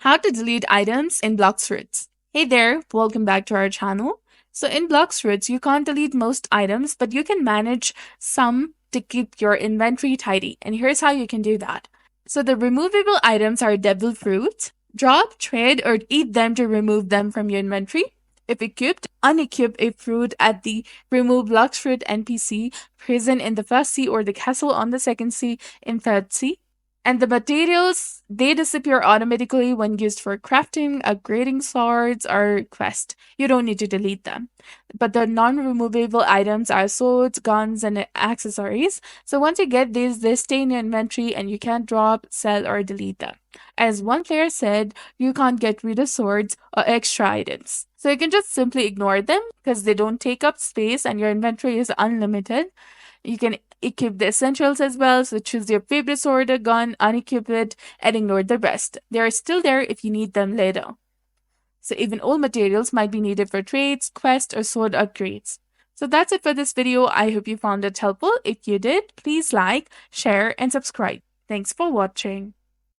How to delete items in Blox Fruits. Hey there, welcome back to our channel. So in Blox Fruits, you can't delete most items, but you can manage some to keep your inventory tidy. And here's how you can do that. So the removable items are devil fruits. Drop, trade, or eat them to remove them from your inventory. If equipped, unequip a fruit at the Remove Blox Fruit NPC, prison in the first sea, or the castle on the second sea in third sea. And the materials, they disappear automatically when used for crafting, upgrading swords, or quest. You don't need to delete them. But the non-removable items are swords, guns, and accessories. So once you get these, they stay in your inventory and you can't drop, sell, or delete them. As one player said, you can't get rid of swords or extra items. So you can just simply ignore them because they don't take up space and your inventory is unlimited. You can equip the essentials as well. So choose your favorite sword or gun, unequip it, and ignore the rest. They are still there if you need them later. So even old materials might be needed for trades, quests, or sword upgrades. So that's it for this video. I hope you found it helpful. If you did, please like, share, and subscribe. Thanks for watching.